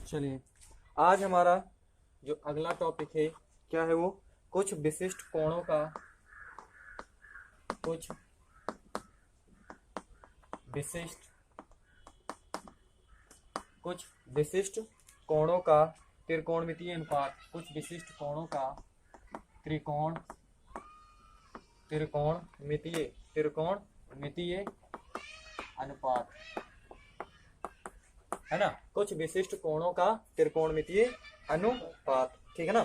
चलिए, आज हमारा जो अगला टॉपिक है क्या है वो कुछ विशिष्ट कोणों का कुछ विशिष्ट कोणों का त्रिकोणमितीय अनुपात। कुछ विशिष्ट कोणों का त्रिकोणमितीय अनुपात है ना। कुछ विशिष्ट कोणों का त्रिकोणमितीय अनुपात, ठीक है ना।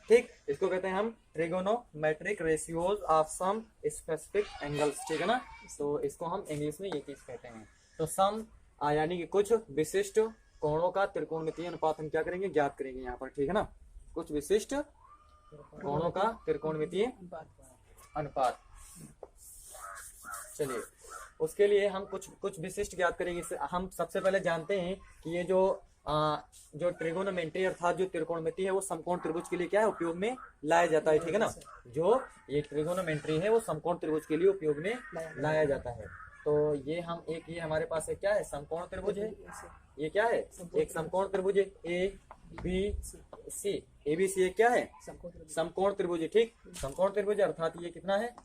ठीक, इसको कहते हैं हम trigonometric ratios of some specific angles, ठीक है ना। तो इसको हम इंग्लिश में ये चीज कहते हैं। तो सम यानी कि कुछ विशिष्ट कोणों का त्रिकोणमितीय अनुपात हम क्या करेंगे, ज्ञात करेंगे यहाँ पर, ठीक है ना। कुछ विशिष्ट कोणों का त्रिकोणमितीय अनुपात। चलिए, उसके लिए हम कुछ विशिष्ट ज्ञात करेंगे। हम सबसे पहले जानते हैं कि ये जो ट्रिगोनोमेट्री अर्थात जो त्रिकोणमिति है वो समकोण त्रिभुज के लिए क्या है, उपयोग में लाया जाता है, ठीक है ना। जो ये ट्रिगोनोमेट्री है वो समकोण त्रिभुज के लिए उपयोग में लाया जाता है। तो ये हमारे पास है क्या है, समकोण त्रिभुज है। ये क्या है, एक समकोण त्रिभुज है ए बी सी क्या है, समकोण त्रिभुज है। ठीक, समकोण त्रिभुज अर्थात ये कितना है,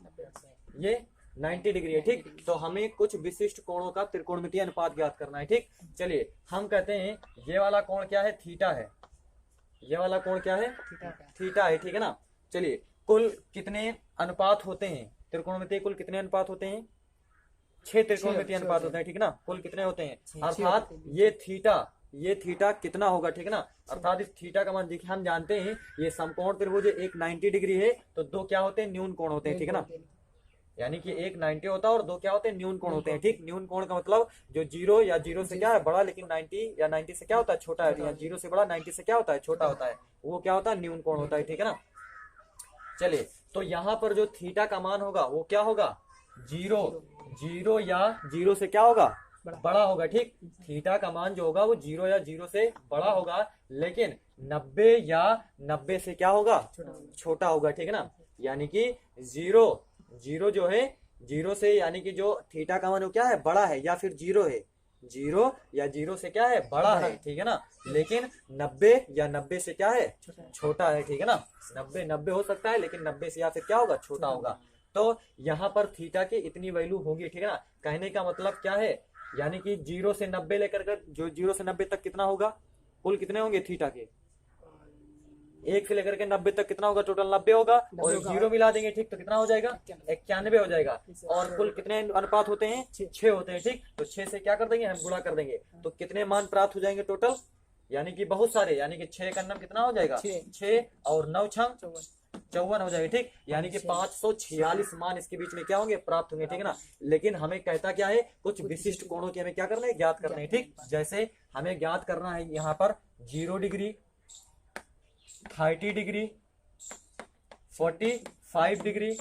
ये 90 डिग्री है। ठीक, तो हमें कुछ विशिष्ट कोणों का त्रिकोणमितीय अनुपात ज्ञात करना है। ठीक, चलिए हम कहते हैं ये वाला कोण क्या है, थीटा है। ये वाला कोण क्या है, थीटा है, ठीक है ना। चलिए, कुल कितने अनुपात होते हैं त्रिकोणमितीय, कुल कितने अनुपात होते हैं, 6 त्रिकोणमितीय अनुपात होते हैं, ठीक है ना। कुल कितने होते हैं, अर्थात ये थीटा कितना होगा, ठीक है ना। अर्थात इस थीटा का मान देखिए, हम जानते हैं ये समकोण त्रिभुज एक 90 डिग्री है, तो दो क्या होते हैं, न्यून कोण होते हैं, ठीक है ना। यानी कि एक 90 होता है और दो क्या होते हैं, न्यून कोण होते हैं। ठीक, न्यून कोण का मतलब जो 0 या 0 से क्या है बड़ा, लेकिन 90 या 90 से क्या होता है, छोटा है। 0 से बड़ा 90 से क्या होता है, छोटा होता है, वो क्या होता है, न्यून कोण होता है, ठीक है ना। चलिए, तो यहाँ पर जो थीटा का मान होगा वो क्या होगा, 0 या 0 से क्या होगा, बड़ा होगा। ठीक, थीटा का मान जो होगा वो 0 या 0 से बड़ा होगा, लेकिन 90 या 90 से क्या होगा, छोटा होगा, ठीक है ना। यानी कि 0 जो है 0 से, यानी कि जो थीटा का मान वो क्या है, बड़ा है, या फिर 0 है, 0 या 0 से क्या है, बड़ा है, ठीक है ना। लेकिन 90 या 90 से क्या है, छोटा है, ठीक है ना। 90 हो सकता है, लेकिन 90 से या फिर क्या होगा, छोटा होगा। तो यहाँ पर थीटा की इतनी वैल्यू होगी, ठीक है ना। कहने का मतलब क्या है, यानी कि 0 से 90 लेकर कर, जो 0 से 90 तक कितना होगा, कुल कितने होंगे थीटा के, 1 से लेकर के 90 तक कितना होगा, टोटल 90 होगा, और 0 मिला देंगे, ठीक, तो कितना हो जाएगा, 91 हो जाएगा। और कुल कितने अनुपात होते हैं, 6 होते हैं। ठीक, तो 6 से क्या कर देंगे, हम गुणा कर देंगे, तो कितने मान प्राप्त हो जाएंगे टोटल, यानी कि बहुत सारे, यानी कि 6 का नम कितना हो जाएगा, 6 और 9 छंग 54 हो जाएगा। ठीक, यानी कि 546 मान इसके बीच में क्या होंगे, प्राप्त होंगे, ठीक है ना। लेकिन हमें कहता क्या है, कुछ विशिष्ट कोणों की हमें क्या करना है, ज्ञात करना है। ठीक, जैसे हमें ज्ञात करना है यहाँ पर 0 डिग्री, 30 डिग्री, 45 डिग्री,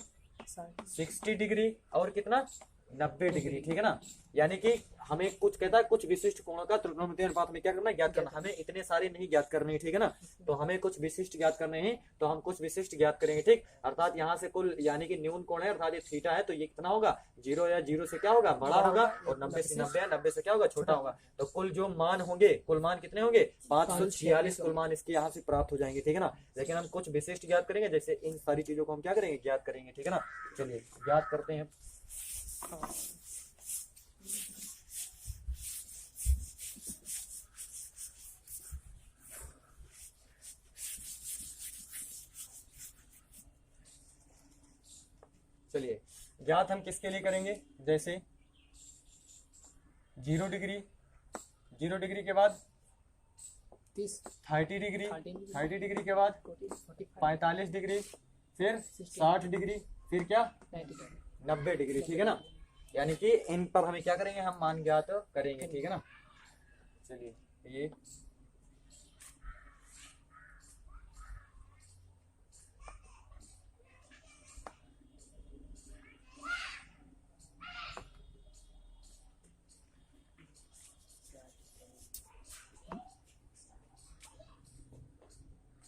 60 डिग्री और कितना, 90 डिग्री, ठीक है ना। यानी कि हमें कुछ कहता है कुछ विशिष्ट कोणों का त्रिकोणमितीय अनुपात में क्या करना है, ज्ञात करना। हमें इतने सारे नहीं ज्ञात करने हैं, ठीक है ना। तो हमें कुछ विशिष्ट ज्ञात करने हैं, तो हम कुछ विशिष्ट ज्ञात करेंगे। ठीक, अर्थात यहाँ से कुल, यानी कि न्यून कोण है, अर्थात ये थीटा है, तो ये कितना होगा, 0 या 0 से क्या होगा, बड़ा होगा, और 90 से 90 या 90 से क्या होगा, छोटा होगा। तो कुल जो मान होंगे, कुल मान कितने होंगे, 546 कुल मान इसके यहाँ से प्राप्त हो जाएंगे, ठीक है ना। लेकिन हम कुछ विशिष्ट ज्ञात करेंगे, जैसे इन सारी चीजों को हम क्या करेंगे, ज्ञात करेंगे, ठीक है ना। चलिए ज्ञात करते हैं। चलिए, ज्ञात हम किसके लिए करेंगे, जैसे 0 डिग्री के बाद 30 डिग्री, 30 डिग्री के बाद 45 डिग्री, फिर 60 डिग्री, फिर क्या 90 डिग्री, ठीक है ना। यानी कि इन पर हमें क्या करेंगे, हम मान ज्ञात करेंगे, ठीक है ना। चलिए, ये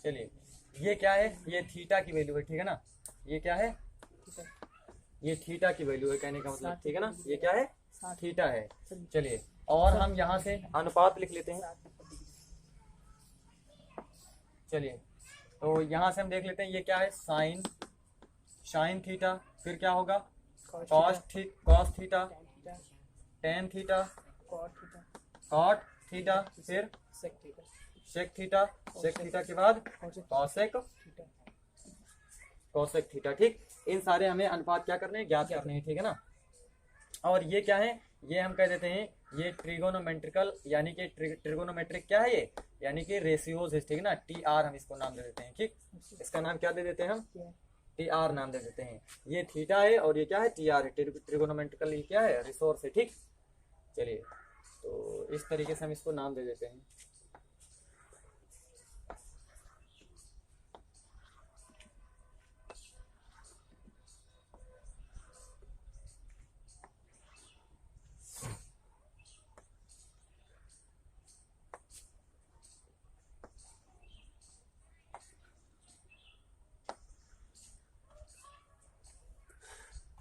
चलिए, ये क्या है, ये थीटा की वैल्यू है, ठीक है ना। ये क्या है, ये थीटा की वैल्यू है, कहने का मतलब, ठीक है ना। ये क्या है, थीटा है। चलिए, और हम यहाँ से अनुपात लिख लेते हैं। चलिए तो यहाँ से हम देख लेते हैं ये क्या है, साइन थीटा, फिर क्या होगा cos theta, tan theta, cot theta, फिर सेक थीटा, सेक थीटा के बाद कॉसेक थीटा। ठीक, इन सारे हमें अनुपात क्या करने हैं, ज्ञात करने हैं, ठीक है ना। और ये क्या है, ये हम कह देते हैं ये ट्रिगोनोमेट्रिकल यानी कि ट्रिगोनोमेट्रिक क्या है ये, यानी कि रेशियोज है, ठीक है ना। टी आर हम इसको नाम दे देते हैं। ठीक, इसका नाम क्या दे देते हैं हम, टी आर नाम दे देते हैं। ये थीटा है और ये क्या है, टी आर है। ट्रिगोनोमेट्रिकल ये क्या है, रिसोर्स है। ठीक, चलिए तो इस तरीके से हम इसको नाम दे देते हैं।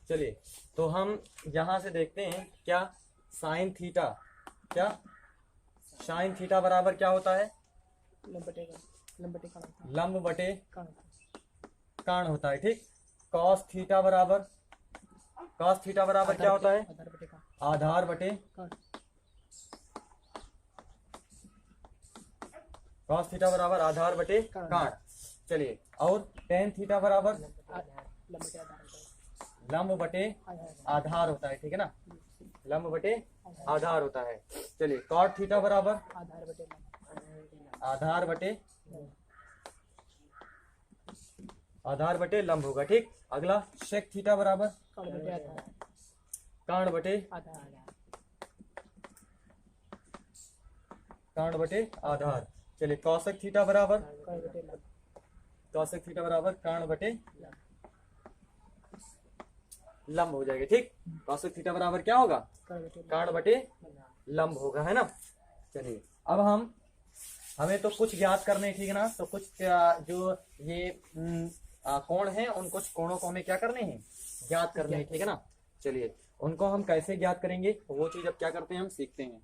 चलिए तो हम यहां से देखते हैं क्या साइन थीटा, क्या साइन थीटा बराबर क्या होता है, लंब बटे कर्ण होता है। ठीक, कॉस थीटा बराबर क्या होता है, आधार बटे कॉस थीटा बराबर आधार बटे कर्ण। चलिए और टेन थीटा बराबर लंब बटे आधार होता है। ठीक है ना, लंब बटे आधार होता है। चलिए कॉट थीटा बराबर आधार बटे लंब होगा। ठीक, अगला सेक थीटा बराबर कर्ण बटे आधार। चलिए कौशिक थीटा बराबर कर्ण बटे लंब हो जाएगा। ठीक, कौशिक थीटा बराबर क्या होगा, कर्ण बटे लंब होगा, है ना। चलिए अब हमें तो कुछ ज्ञात करने हैं, ठीक है ना। तो कुछ जो ये कोण है उन कुछ कोणों को हमें क्या करने हैं, ज्ञात करने हैं, ठीक है ना। चलिए उनको हम कैसे ज्ञात करेंगे वो चीज अब क्या करते हैं, हम सीखते हैं।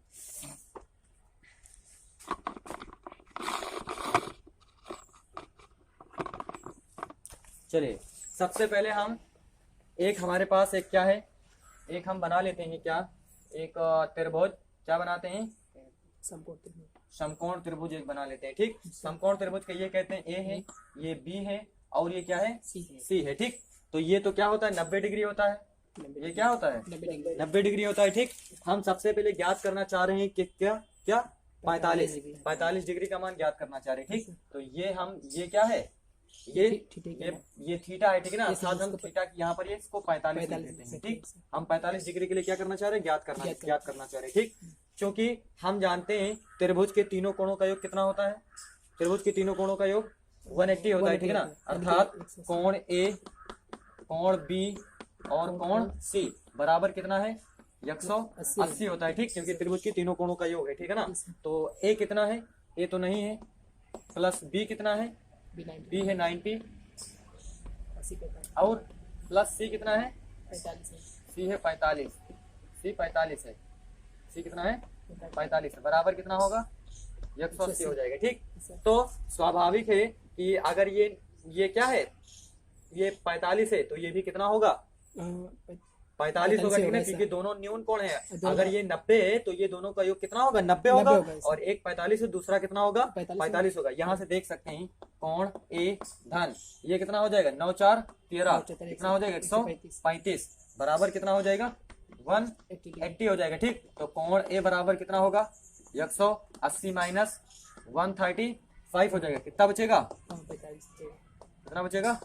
चलिए सबसे पहले हमारे पास एक क्या है, एक हम बना लेते हैं क्या, एक त्रिभुज क्या बनाते हैं, समकोण त्रिभुज एक बना लेते हैं। ठीक, समकोण त्रिभुज का ये कहते हैं ए है, ये बी है और ये क्या है, सी है। ठीक, तो ये तो क्या होता है 90 डिग्री होता है, ये क्या होता है 90 डिग्री होता है। ठीक, हम सबसे पहले ज्ञात करना चाह रहे हैं कि क्या 45 डिग्री का मान ज्ञात करना चाह रहे हैं। ठीक, तो ये क्या है, ये थीटा है, ठीक है ना। साथ हम थीटा यहाँ पर ये इसको 45 देते हैं। ठीक, हम 45 डिग्री के लिए क्या करना चाह रहे हैं, ज्ञात करना चाह रहे हैं। ठीक, क्योंकि हम जानते हैं त्रिभुज के तीनों कोणों का योग कितना होता है, त्रिभुज के तीनों कोणों का योग 180 होता है, ठीक है ना। अर्थात कोण ए, कोण बी और कोण सी बराबर कितना है, 180 होता है। ठीक, क्योंकि त्रिभुज के तीनों कोणों का योग है, ठीक है ना। तो ए कितना है, ए तो नहीं है, प्लस बी कितना है, बी है 90 और प्लस सी कितना है, सी है 45, सी 45 है, सी कितना है 45 है, बराबर कितना होगा 180 हो जाएगा। ठीक, तो स्वाभाविक है कि अगर ये क्या है, ये 45 है तो ये भी कितना होगा 45 होगा, ठीक है, क्योंकि दोनों न्यून कोण है। अगर ये 90 है तो ये दोनों का योग कितना होगा 90 होगा और एक 45 है दूसरा कितना होगा 45 होगा। यहाँ से देख सकते हैं कोण ए धन ये कितना हो जाएगा 9 4 13 कितना हो जाएगा 135 बराबर कितना हो जाएगा 180 हो जाएगा। ठीक, तो कोण ए बराबर कितना होगा 180 माइनस 135 हो जाएगा, कितना बचेगा, कितना बचेगा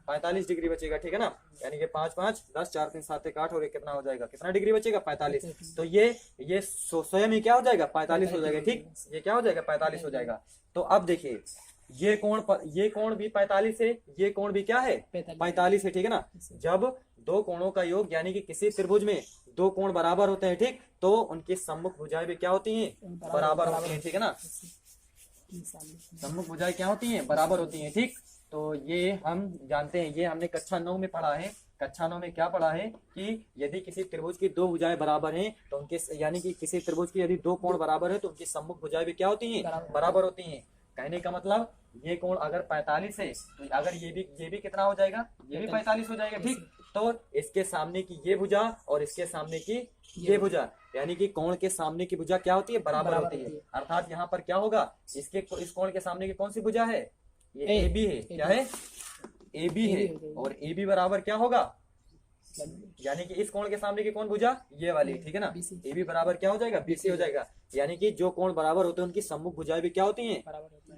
45 डिग्री बचेगा, ठीक है ना। यानी कि 5 5 10 4 3 7 1 8 और कितना हो जाएगा, कितना डिग्री बचेगा 45। तो ये स्वयं ही क्या हो जाएगा 45 हो जाएगा। ठीक, ये क्या हो जाएगा 45 हो जाएगा। तो अब देखिए ये कोण भी 45 है, ये कोण भी क्या है 45 है, ठीक है ना। जब दो कोणों का योग यानी कि किसी त्रिभुज में दो कोण बराबर होते हैं, ठीक, तो उनकी सम्मुख भुजाएं भी क्या होती हैं बराबर होती हैं, ठीक है ना। सम्मुख भुजाएं क्या होती हैं बराबर होती हैं। ठीक, तो ये हम जानते हैं, ये हमने कक्षा 9 में पढ़ा है। कक्षा 9 में क्या पढ़ा है कि यदि किसी त्रिभुज की दो भुजाएं बराबर हैं तो उनके यानी कि किसी त्रिभुज की यदि दो कोण बराबर है तो उनकी सम्मुख भुजाएं भी क्या होती हैं बराबर होती हैं। कहने का मतलब ये कोण अगर 45 है तो अगर ये भी कितना हो जाएगा, ये भी 45 हो जाएगा। ठीक, तो इसके सामने की ये भुजा और इसके सामने की ये भुजा, यानी कि कोण के सामने की भुजा क्या होती है, बराबर होती है। अर्थात यहाँ पर क्या होगा, इस कोण के सामने की कौन सी भुजा है, ये ए बी है। क्या है, ए बी है, और ए बी बराबर क्या होगा, यानी कि इस कोण के सामने की कौन भुजा, ये वाली, ठीक है ना। ए बी बराबर क्या हो जाएगा, बी सी हो जाएगा। यानी कि जो कोण बराबर होते हैं उनकी सम्मुख भुजाएं भी क्या होती हैं,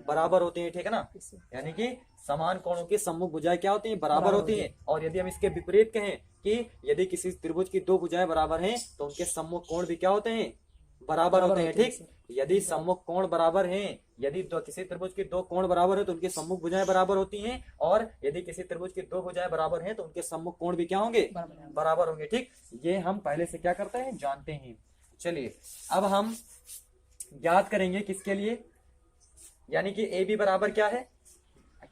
बराबर होती हैं, ठीक है ना। यानी कि समान कोणों की सम्मुख भुजाएं क्या होती हैं, बराबर होती हैं। और यदि हम इसके विपरीत कहें कि यदि किसी त्रिभुज की दो भुजाएं बराबर हैं तो उनके सम्मुख कोण भी क्या होते हैं, बराबर होते हैं। ठीक, यदि सम्मुख कोण बराबर हैं, यदि किसी त्रिभुज की दो कोण बराबर है तो उनकी सम्मुख भुजाएं बराबर होती हैं, और यदि किसी त्रिभुज की दो भुजाएं बराबर हैं तो उनके सम्मुख कोण भी क्या होंगे, बराबर होंगे। ठीक, ये हम पहले से क्या करते हैं, जानते हैं। चलिए अब हम ज्ञात करेंगे किसके लिए, यानी कि ए बी बराबर क्या है,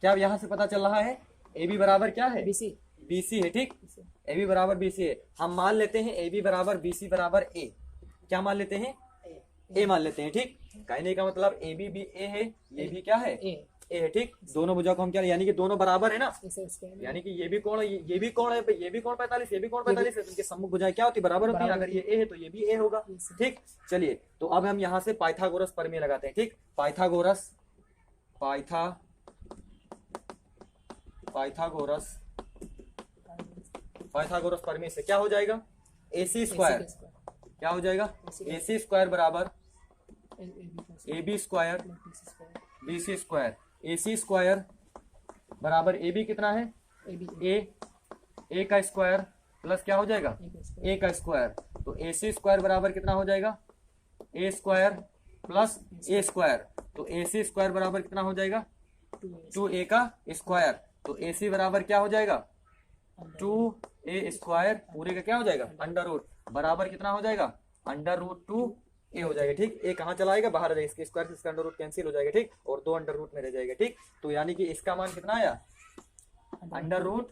क्या यहां से पता चल रहा है, ए बी बराबर क्या है, बीसी है। ठीक, ए बी बराबर बीसी है। हम मान लेते हैं ए बी बराबर बीसी बराबर ए, क्या मान लेते हैं, ए मान लेते हैं। ठीक, कहने का मतलब ए बी ए है, ये भी क्या है, ए है। ठीक, दोनों भुजा को हम क्या, यानी कि दोनों बराबर है ना, यानी कि ये भी कोण है, ये भी कोण 45, ये भी कोण 45 है, तो उनके सम्मुख भुजाएं क्या होती है, बराबर होती है। अगर ये ए है तो ये भी ए होगा। ठीक, चलिए तो अब हम यहाँ से पाइथागोरस प्रमेय लगाते हैं। ठीक, पाइथागोरस प्रमेय से क्या हो जाएगा, AC स्क्वायर, क्या हो जाएगा, AC स्क्वायर बराबर AB square BC square. AC square बराबर AB कितना है, ए का स्क्वायर प्लस क्या हो जाएगा, ए का स्क्वायर। तो AC स्क्वायर बराबर कितना हो जाएगा, ए स्क्वायर प्लस ए स्क्वायर। तो AC स्क्वायर बराबर कितना हो जाएगा, 2a का स्क्वायर। तो AC बराबर क्या हो जाएगा, 2a स्क्वायर पूरे का क्या हो जाएगा, अंडर रूट, बराबर कितना हो जाएगा, अंडर रूट 2a हो जाएगा। ठीक, ए कहाँ चला आएगा, बाहर आ जाएगा, इसके स्क्वायर से इसका अंडर रूट कैंसिल हो जाएगा। ठीक, और 2 अंडर रूट में रह जाएगा। ठीक, तो यानी कि इसका मान कितना आया, अंडर रूट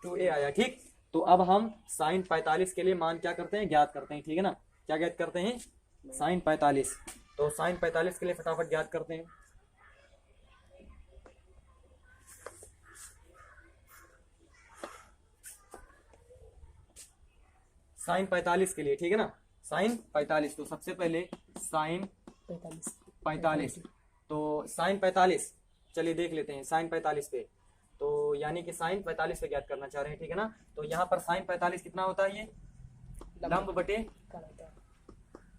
2a आया। ठीक, तो अब हम साइन 45 के लिए मान क्या करते हैं, ज्ञात करते हैं। ठीक है ना, क्या ज्ञात करते हैं, साइन 45। तो साइन 45 के लिए फटाफट ज्ञात करते हैं। साइन 45 के लिए, ठीक है ना, साइन 45। तो सबसे पहले साइन 45, तो साइन 45 चलिए देख लेते हैं साइन 45 पे। तो यानी कि साइन 45 पे ज्ञात करना चाह रहे हैं, ठीक है ना। तो यहाँ पर साइन 45 कितना होता है, ये लंब बटे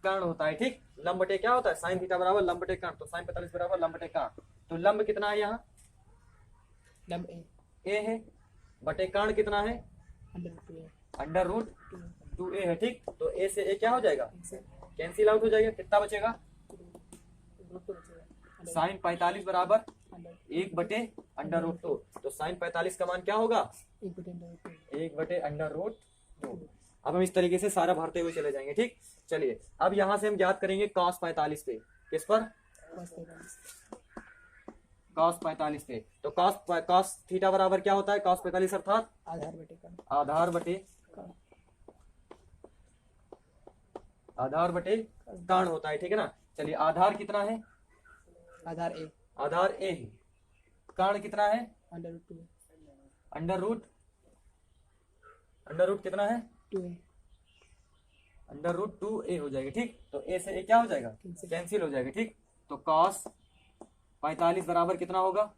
कर्ण होता है। ठीक, लंब बटे क्या होता है, साइन थीटा बराबर लंब बटे कर्ण। तो साइन 45 बराबर लंब बटे कर्ण। तो लंब कितना है, यहाँ लंब ए है, बटे कर्ण कितना है, अंडर रूट 2a है। ठीक, तो a से a क्या हो जाएगा, कैंसिल आउट हो जाएगा, कितना बचेगा, साइन 45 बराबर 1 बटे अंडर रूट 2। तो साइन 45 का मान क्या होगा, 1 बटे अंडर रूट 2। अब हम इस तरीके से सारा भरते हुए चले जाएंगे। ठीक, चलिए अब यहां से हम ज्ञात करेंगे cos 45 पे, किस पर, cos 45 पे। तो cos थीटा बराबर क्या होता है, cos 45 अर्थात आधार बटे कर्ण होता है। ठीक है ना, चलिए आधार कितना है, आधार ए है, कर्ण कितना है, अंडर रूट कितना है, 2a, अंडर रूट 2a हो जाएगा। ठीक, तो a से a क्या हो जाएगा, कैंसिल हो जाएगा। ठीक, तो cos 45 बराबर कितना होगा,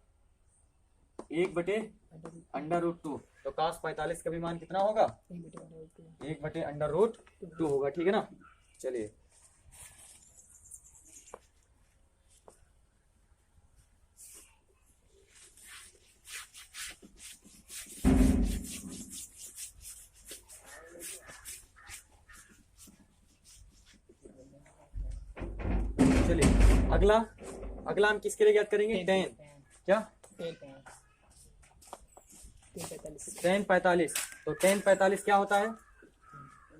1 बटे अंडर रूट 2। तो cos 45 का भी मान कितना होगा, 1 बटे अंडर रूट 2 होगा। ठीक है ना, चलिए अगला हम किसके लिए ज्ञात करेंगे, टेन, क्या टेन 45। तो टेन 45 क्या होता है,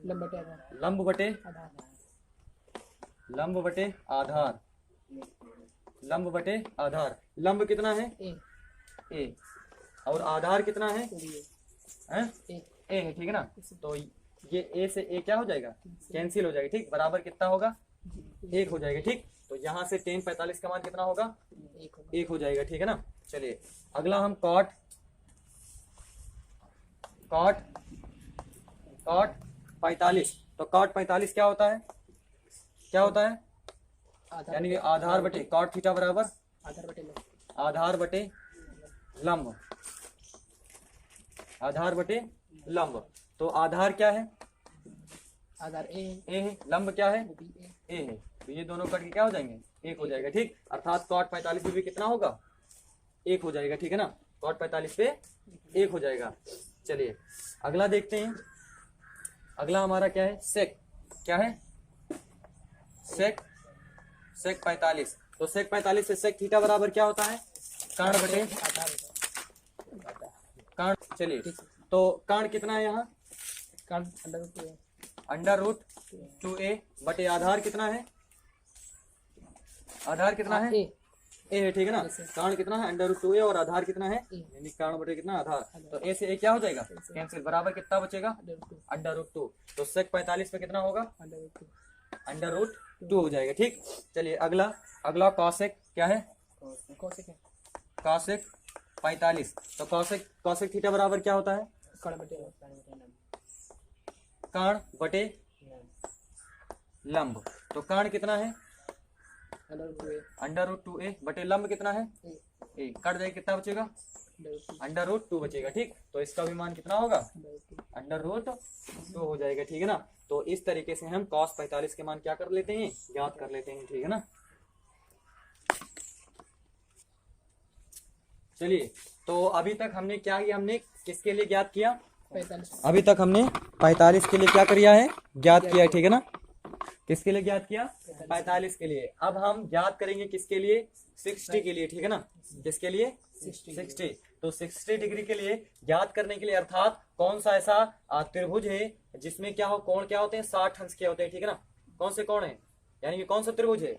लंब बटे आधार। लंब कितना है, ए, और आधार कितना है, ए है। ठीक है ना, तो ये ए से ए क्या हो जाएगा, कैंसिल हो जाएगा। ठीक, बराबर कितना होगा, 1 हो जाएगा। ठीक, तो यहाँ से टेन 45 का मान कितना होगा, 1 हो जाएगा, ठीक है ना। चलिए अगला हम कॉट 45। तो कॉट 45 क्या होता है, क्या होता है, यानी कि आधार बटे कॉट थीटा बराबर आधार बटे लंब, आधार बटे लंब। तो आधार क्या है, आधार ए है, लंब क्या है, ए ए है। तो ये दोनों कट के क्या हो जाएंगे, 1 हो जाएगा, ठीक। अर्थात कॉट 45 पे भी कितना होगा, 1 हो जाएगा, ठीक है ना। कॉट 45 पे 1 हो जाएगा। चलिए अगला देखते हैं। अगला हमारा क्या है, सेक, क्या है, सेक 45। तो सेक 45 से सेक थीटा बराबर क्या होता है, कर्ण बटे कर्ण। चलिए तो कर्ण कितना है यहाँ, √2a बटे आधार कितना है, आधार कितना है, ए है, ठीक है ना। कर्ण कितना है, √2a और आधार कितना है, यानी कर्ण बटे कितना, आधार। तो ए से ए क्या हो जाएगा, कैंसिल, बराबर कितना बचेगा, √2। तो सेक 45 पे कितना होगा, √2 हो जाएगा, ठीक। चलिए अगला कॉसेक क्या है, कॉसेक 45। तो कॉसेक थीटा बराबर क्या होता है, कर्ण बटे लंब। तो कर्ण कितना है, √2a बटे लंब कितना है, ए। कट जाए कितना बचेगा, √2 बचेगा, ठीक। तो इसका भी मान कितना होगा, √2 हो जाएगा, ठीक है ना। तो इस तरीके से हम cos 45 के मान क्या कर लेते हैं, ज्ञात कर लेते हैं, ठीक है ना। चलिए तो अभी तक हमने क्या किया, हमने किसके लिए ज्ञात किया, 45 अभी तक हमने 45 के लिए क्या किया है, ज्ञात किया है, ठीक है ना। किसके लिए ज्ञात किया, 45 के लिए। अब हम ज्ञात करेंगे किसके लिए, 60 के लिए, ठीक है ना। किसके लिए, 60। तो 60 डिग्री के लिए ज्ञात करने के लिए, अर्थात कौन सा ऐसा त्रिभुज है जिसमें क्या हो, कोण क्या होते हैं, 60 अंश के होते हैं, ठीक है ना। कौन से कोण है, यानी कि कौन सा त्रिभुज है,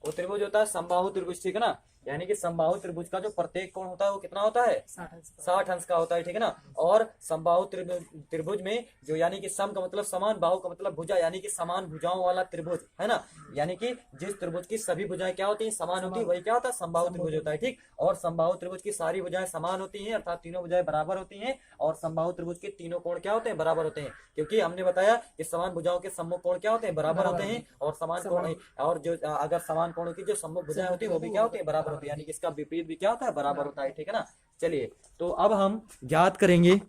वो त्रिभुज होता है समबाहु त्रिभुज, ठीक है ना। यानी कि समबाहु त्रिभुज का जो प्रत्येक कोण होता है वो कितना होता है, 60 अंश का होता है, ठीक है ना। और समबाहु त्रिभुज में जो, यानी कि सम का मतलब समान, बाहु का मतलब भुजा, यानी कि समान भुजाओं वाला त्रिभुज है ना। यानी कि जिस त्रिभुज की सभी भुजाएं क्या होती हैं, समान होती है, वही क्या होता है, समबाहु त्रिभुज होता है, ठीक। और समबाहु त्रिभुज की सारी भुजाएं समान होती हैं, अर्थात तीनों भुजाएं बराबर होती हैं। और समबाहु त्रिभुज के तीनों कोण क्या होते हैं, बराबर होते हैं, क्योंकि हमने बताया कि समान भुजाओं के सम्मुख कोण क्या होते हैं, बराबर होते हैं। और समान कोण, और जो अगर समान कोणों की जो सम्मुख भुजाएं होती है वो भी क्या होती है, बराबर होती है, यानी कि इसका विपरीत भी क्या होता है, बराबर होता है, ठीक है ना। चलिए तो अब हम ज्ञात करेंगे,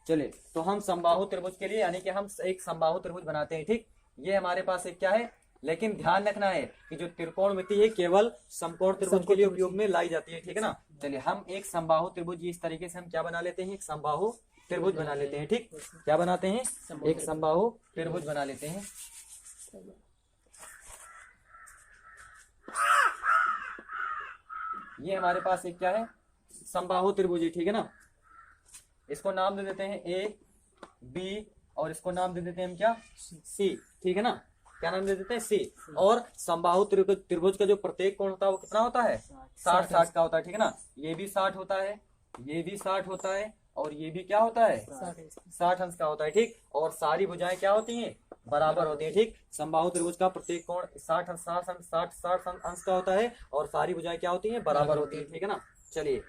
चलिए तो हम समबाहु त्रिभुज के लिए, यानी कि हम एक समबाहु त्रिभुज बनाते हैं, ठीक। ये हमारे पास एक क्या है, लेकिन ध्यान रखना है कि जो त्रिकोणमिति है केवल समकोण त्रिभुज के लिए उपयोग में लाई जाती है, ठीक है ना। चलिए हम एक समबाहु त्रिभुज इस तरीके से हम क्या बना लेते हैं, एक समबाहु त्रिभुज बना लेते हैं, ठीक। क्या बनाते हैं, एक समबाहु त्रिभुज बना लेते हैं। ये हमारे पास एक क्या है, समबाहु त्रिभुज है, ठीक है ना। इसको नाम दे देते हैं ए बी, और इसको नाम दे देते हैं हम क्या, सी, ठीक है ना। क्या नाम दे देते हैं, सी। और समबाहु त्रिभुज का जो प्रत्येक कोण होता है वो कितना होता है, 60 का होता है, ठीक है ना। ये भी 60 होता है, ये भी 60 होता है, और ये भी क्या होता है, 60 अंश का होता है, ठीक। और सारी भुजाएं क्या होती हैं, बराबर होती है, ठीक। समबाहु त्रिभुज का प्रत्येक कोण 60 अंश का होता है, और सारी भुजाएं क्या होती हैं, बराबर होती है, ठीक है ना। चलिए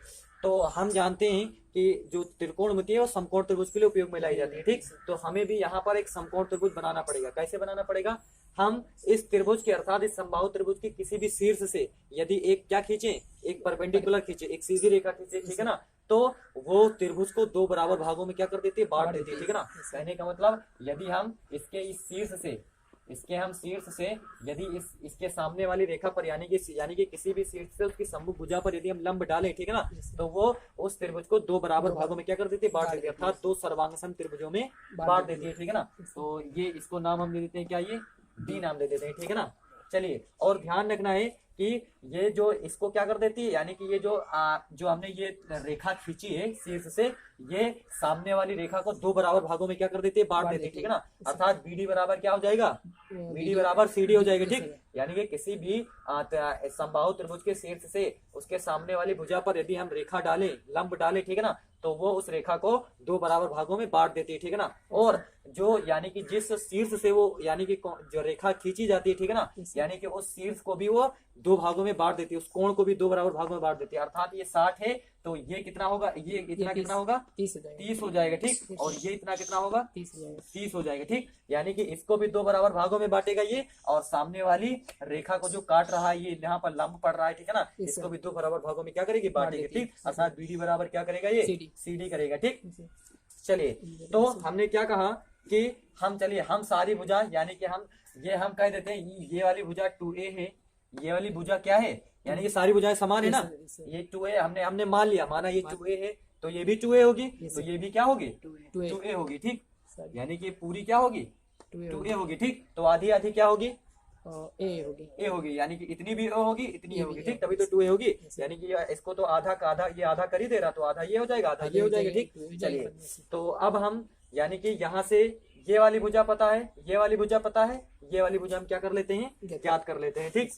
तो हम जानते हैं कि जो त्रिकोणमिति है वो समकोण त्रिभुज के लिए उपयोग में लाई जाती है, ठीक। तो हमें भी यहाँ पर एक समकोण त्रिभुज बनाना पड़ेगा। कैसे बनाना पड़ेगा, हम इस त्रिभुज के, अर्थात इस समबाहु त्रिभुज के किसी भी शीर्ष से यदि एक क्या खींचे, एक परपेंडिकुलर खींचे, एक सीधी रेखा खींचे, ठीक है ना, तो वो त्रिभुज को 2 बराबर भागों में क्या कर देती है, बांट देती है, ठीक है ना। कहने का मतलब यदि हम इसके इस शीर्ष से, इसके हम शीर्ष से यदि इसके सामने वाली रेखा पर, यानी कि किसी भी शीर्ष से उसकी सम्मुख भुजा पर यदि हम लंब डालें, ठीक है ना, तो वो उस त्रिभुज को 2 बराबर भागों में क्या कर देती है, बांट देती है, अर्थात 2 सर्वांगसम त्रिभुजों में बांट देती है, ठीक है ना। तो ये इसको नाम हम दे देते हैं क्या, ये डी नाम दे देते हैं, ठीक है ना। चलिए और ध्यान रखना है कि ये जो इसको क्या कर देती है, यानी कि ये जो हमने ये रेखा खींची है शीर्ष से, ये सामने वाली रेखा को 2 बराबर भागों में क्या कर देती है, बांट देती है, ठीक है ना। अर्थात बीडी बराबर क्या हो जाएगा, बीडी बराबर सीडी हो जाएगा, ठीक। यानी कि किसी भी समबाहु त्रिभुज के शीर्ष से उसके सामने वाली भुजा पर यदि हम रेखा डालें, लंब डालें, ठीक है ना, तो वो उस रेखा को 2 बराबर भागों में बांट देती है, ठीक है ना। और जो यानी कि जिस शीर्ष से वो यानी कि जो रेखा खींची जाती है, ठीक है ना, यानी कि उस शीर्ष को भी वो दो भागों में बांट देती है, उस कोण को भी दो बराबर भागों में बांट देती है। अर्थात ये 60 है तो ये कितना होगा, ये इतना कितना होगा, 30 हो जाएगा। 30 हो जाएगा, ठीक। और ये इतना कितना होगा, 30 हो जाएगा। 30 हो जाएगा, ठीक। यानी कि इसको भी दो बराबर भागों में बांटेगा ये, और सामने वाली रेखा को जो काट रहा है ये यहाँ पर लंब पड़ रहा है, ठीक है ना, इसको भी दो बराबर भागों में क्या करेगी, बांटेगी, ठीक। अर्थात बीडी बराबर क्या करेगा, ये CD करेगा, ठीक। चलिए तो हमने क्या कहा कि हम चलिए हम सारी भुजा यानी कि हम कह देते हैं ये वाली भुजा 2A है, ये वाली भुजा क्या है, यानी कि सारी भुजाएं समान है ना, ये 2A हमने मान लिया, माना ये 2A है तो ये भी 2A होगी, तो ये भी क्या होगी, 2A होगी, ठीक। यानी कि पूरी क्या होगी, 2A होगी, ठीक। तो आधी आधी क्या होगी, ए होगी, यानी कि इतनी भी ओ होगी, इतनी ए होगी, ठीक, तभी तो 2A होगी। यानी कि इसको तो आधा का आधा, ये आधा कर ही दे रहा, तो आधा ये हो जाएगा, आधा ये हो जाएगा, ठीक। चलिए तो अब हम यानी कि यहाँ से ये वाली भुजा पता है, ये वाली भुजा पता है, ये वाली भुजा हम क्या कर लेते हैं, ज्ञात कर लेते हैं, ठीक।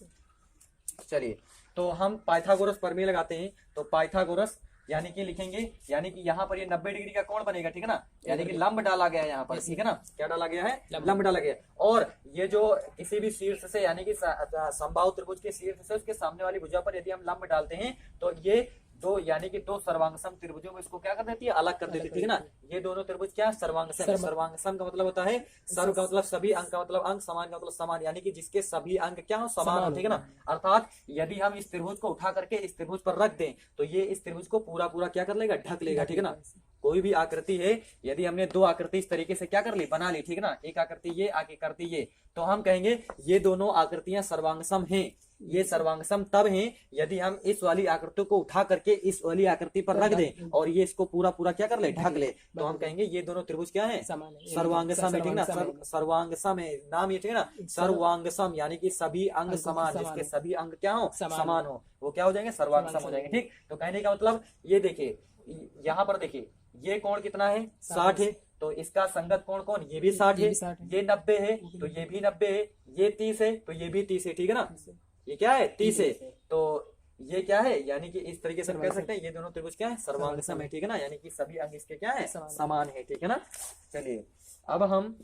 चलिए तो हम पाइथागोरस प्रमेय लगाते हैं, तो पाइथागोरस यानी कि लिखेंगे, यानी कि यहाँ पर ये 90 डिग्री का कोण बनेगा, ठीक है ना, यानी कि लंब डाला गया है यहाँ पर, ठीक है ना, क्या डाला गया है, लंब डाला गया है। और ये जो किसी भी शीर्ष से यानी कि समबाहु त्रिभुज के शीर्ष से उसके सामने वाली भुजा पर यदि हम लंब डालते हैं तो ये दो यानी कि दो सर्वांगसम त्रिभुजों में इसको क्या कर देती है, अलग कर देती है, ठीक है ना। ये दोनों त्रिभुज क्या सर्वांगसम है, सर्वांगसम का मतलब होता है सर्व का मतलब सभी, अंक का मतलब अंक, समान का मतलब समान, यानी कि जिसके सभी अंक क्या हो, समान हो, ठीक है ना। अर्थात यदि हम इस त्रिभुज को उठा करके इस त्रिभुज पर रख दें तो ये इस त्रिभुज को पूरा पूरा क्या कर लेगा, ढक लेगा, ठीक है ना। कोई भी आकृति है, यदि हमने दो आकृति इस तरीके से क्या कर ली, बना ली, ठीक है ना, एक आकृति ये, एक आकृति ये, तो हम कहेंगे ये दोनों आकृतियां सर्वांगसम हैं। ये सर्वांगसम तब हैं यदि हम इस वाली आकृति को उठा करके इस वाली आकृति पर रख दें और ये इसको पूरा पूरा क्या कर ले, ढक ले, तो हम कहेंगे ये दोनों त्रिभुज क्या है, सर्वांगसम है, ठीक ना, सर्वांगसम है नाम ये, ठीक है ना, सर्वांगसम यानी कि सभी अंग समान, जिसके सभी अंग क्या हो, समान हो, वो क्या हो जाएंगे, सर्वांगसम हो जाएंगे, ठीक। तो कहने का मतलब ये देखिए, यहाँ पर देखिए ये कोण कितना है, 60 है, तो इसका संगत कोण कौन, ये भी 60 है, ये 90 है तो ये भी 90 है, ये 30 है तो ये भी 30 है, ठीक है ना, ये क्या है 30 है, तो ये क्या है, यानी कि इस तरीके से हम कह सकते हैं ये दोनों त्रिभुज क्या है, सर्वांगसम है, ठीक है ना, यानी कि सभी अंग इसके क्या है, समान है, ठीक है ना। चलिए अब हम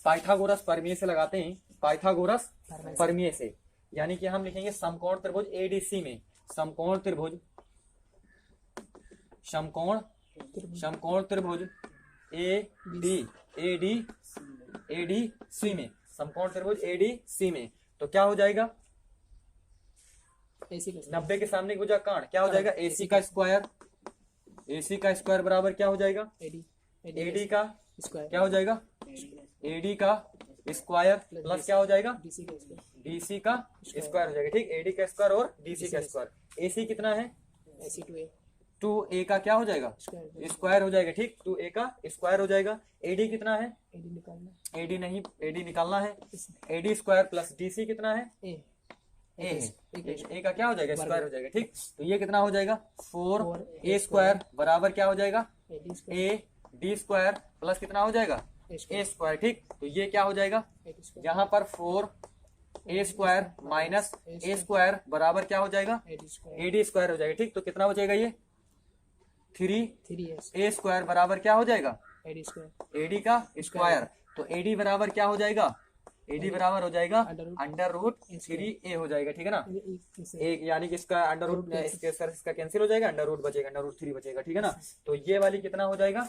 पाइथागोरस प्रमेय से लगाते हैं, पाइथागोरस प्रमेय से यानी कि हम लिखेंगे समकोण त्रिभुज ADC में, समकोण त्रिभुज, समकोण त्रिभुज ADC में, समकोण त्रिभुज ADC में, तो क्या हो जाएगा, 90 के सामने की भुजा काट क्या हो जाएगा, AC का स्क्वायर, AC का स्क्वायर बराबर क्या हो जाएगा, AD का क्या हो जाएगा, AD का स्क्वायर प्लस क्या हो जाएगा, DC का स्क्वायर हो जाएगा, ठीक। AD का स्क्वायर और DC का स्क्वायर, AC कितना है, 2A का क्या हो जाएगा, स्क्वायर हो जाएगा, ठीक, 2A का स्क्वायर हो जाएगा। AD कितना है, AD नहीं, AD निकालना है, AD स्क्वायर प्लस DC कितना है, A का क्या हो जाएगा, स्क्वायर हो जाएगा, ठीक। तो ये कितना हो जाएगा, 4A स्क्वायर बराबर क्या हो जाएगा, AD स्क्वायर प्लस कितना हो जाएगा, A स्क्वायर, ठीक। तो ये क्या हो जाएगा, यहाँ पर 4A square minus A square बराबर क्या हो जाएगा, AD स्क्वायर हो जाएगा, ठीक। तो कितना बचेगा, ये 3A स्क्वायर बराबर क्या हो जाएगा, AD का स्क्वायर, तो AD बराबर क्या हो जाएगा, AD बराबर हो जाएगा √3A हो जाएगा, ठीक है ना, एक यानी कि इसका अंडर इसका कैंसिल हो जाएगा, अंडर बचेगा, √3 बचेगा, ठीक है ना। तो ये वाली कितना हो जाएगा,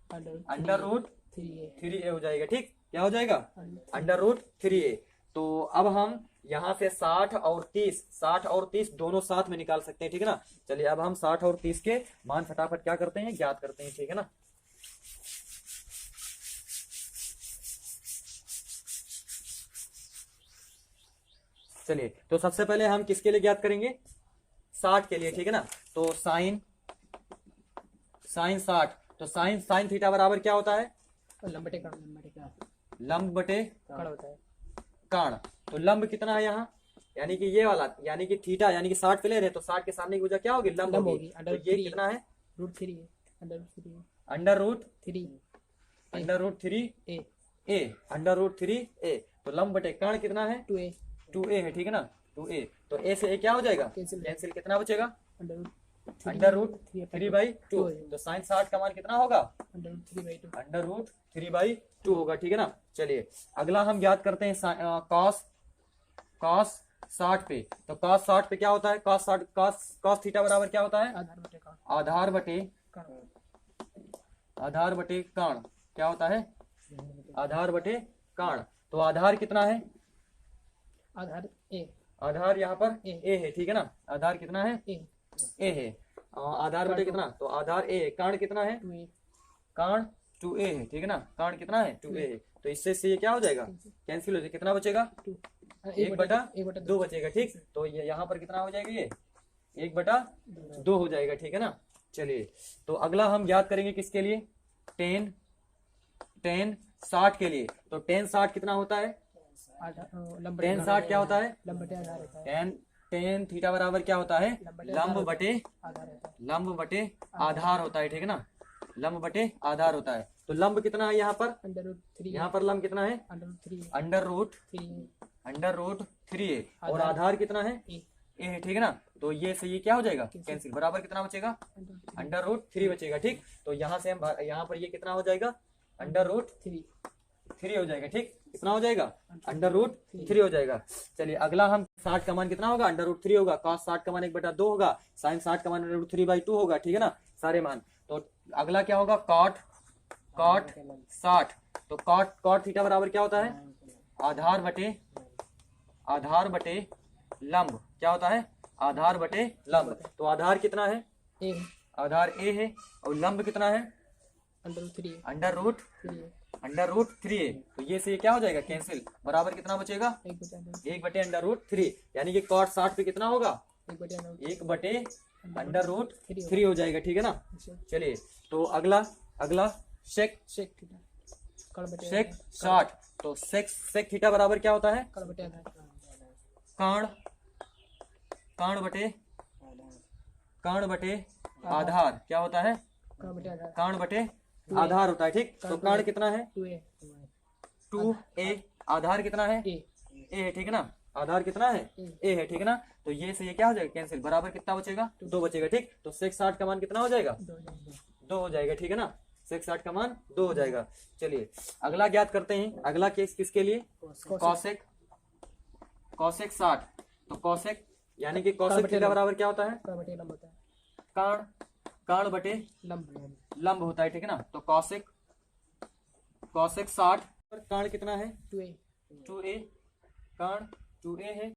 √3A हो जाएगा, ठीक, क्या हो जाएगा, √3A। तो अब हम यहाँ से 60 और 30 दोनों साथ में निकाल सकते हैं, ठीक है ना। चलिए अब हम 60 और 30 के मान फटाफट क्या करते हैं, ज्ञात करते हैं, ठीक है ना। चलिए तो सबसे पहले हम किसके लिए ज्ञात करेंगे, 60 के लिए, ठीक है ना। तो साइन 60, तो साइन थीटा बराबर क्या होता है, लंब बटे होता है, कर्ण। तो लंब कितना है यहाँ, यानी कि ये वाला, यानी कि थीटा यानी कि 60 पे ले रहे हैं तो 60 के सामने की भुजा क्या होगी, लंब होगी। तो ये कितना है, √3A, तो लंब बटे कर्ण कितना है, 2A है, ठीक है ना, 2A। तो A से A क्या हो जाएगा, कैंसिल, कितना बचेगा, अंडर रूट 3/2। तो साइन 60 का मान कितना होगा? √3/2। अंडर रूट 3/2 होगा, ठीक है ना। चलिए अगला हम याद करते हैं कॉस 60 पे। तो कॉस 60 पे क्या होता है? कॉस थीटा बराबर क्या होता है? आधार बटे आधार बटे कर्ण। क्या होता है? आधार बटे कर्ण। तो आधार कितना है? आधार ए आधार यहाँ पर ए। ए है, ठीक है ना। आधार कितना है? ए ए है। आधार बटे कितना? तो आधार ए है। कर्ण कितना है? 2a। कर्ण 2a है, ठीक है ना। कर्ण कितना है? 2a है। तो इससे ये क्या हो जाएगा? कैंसिल हो जाएगा। कितना बचेगा? 1/2 बचेगा, ठीक। तो ये यहाँ पर कितना हो जाएगा? ये 1/2 हो जाएगा, ठीक है ना। चलिए तो अगला हम याद करेंगे किसके लिए? टेन 60 के लिए। तो टेन 60 कितना होता है? टेन 60 क्या होता है? लंब बटे आधार होता है। टेन थीटा बराबर क्या होता है? लंब बटे आधार होता है। लंब बटे आधार होता है, ठीक है ना। लंब बटे आधार होता है। तो लंब कितना है यहाँ पर? √3। यहाँ पर लंब कितना है? √3। अंडर रूट 3 है। और आधार कितना है? ए ए है, ठीक है ना। तो ये से ये क्या हो जाएगा? कैंसिल। बराबर कितना बचेगा? अंडर रूट 3 बचेगा, ठीक। तो यहाँ से हम यहाँ पर ये कितना हो जाएगा? अंडर रूट 3 हो जाएगा, ठीक। कितना हो जाएगा? अंडर रूट 3 हो जाएगा। चलिए अगला हम 60 का मान कितना होगा? अंडर रूट 3 होगा। कॉस 60 का मान 1/2 होगा। साइन 60 का मान √3/2 होगा, ठीक है ना। सारे मान। तो अगला क्या होगा? कॉट 60। तो कॉट थीटा बराबर क्या होता है? आधार बटे लंब। क्या होता है? आधार बटे लंब। तो आधार कितना है? ए आधार ए है। और लंब कितना है? √3 अंडर रूट 3 है। तो ये से ये क्या हो जाएगा? कैंसिल। बराबर कितना बचेगा? 1/√3। यानी कि कॉट 60 पे कितना होगा? 1/√3 हो जाएगा, ठीक है ना। चलिए तो अगला सेक 60। तो सेक थीटा बराबर क्या होता है? कर्ण बटे आधार। क्या होता है? कर्ण बटे आधार होता है, ठीक। तो कर्ण कितना है? 2a। आधार कितना है? ए है, ठीक है ना। आधार कितना है? ए है, ठीक है ना। तो ये से ये क्या हो जाएगा? कैंसिल। बराबर कितना बचेगा? 2 बचेगा, ठीक। तो सेक 60 का मान कितना हो जाएगा? 2 हो जाएगा, ठीक है ना। सेक 60 का मान 2 हो जाएगा। चलिए अगला ज्ञात करते हैं। अगला केस किसके लिए? कॉसेक 60। तो कॉसेक यानी कि कॉसेक थीटा बराबर क्या होता है? कर्ण बटे लंब होता है, ठीक है ना। तो कॉसेक 60 पर कर्ण कितना है? 2a कर्ण 2a है।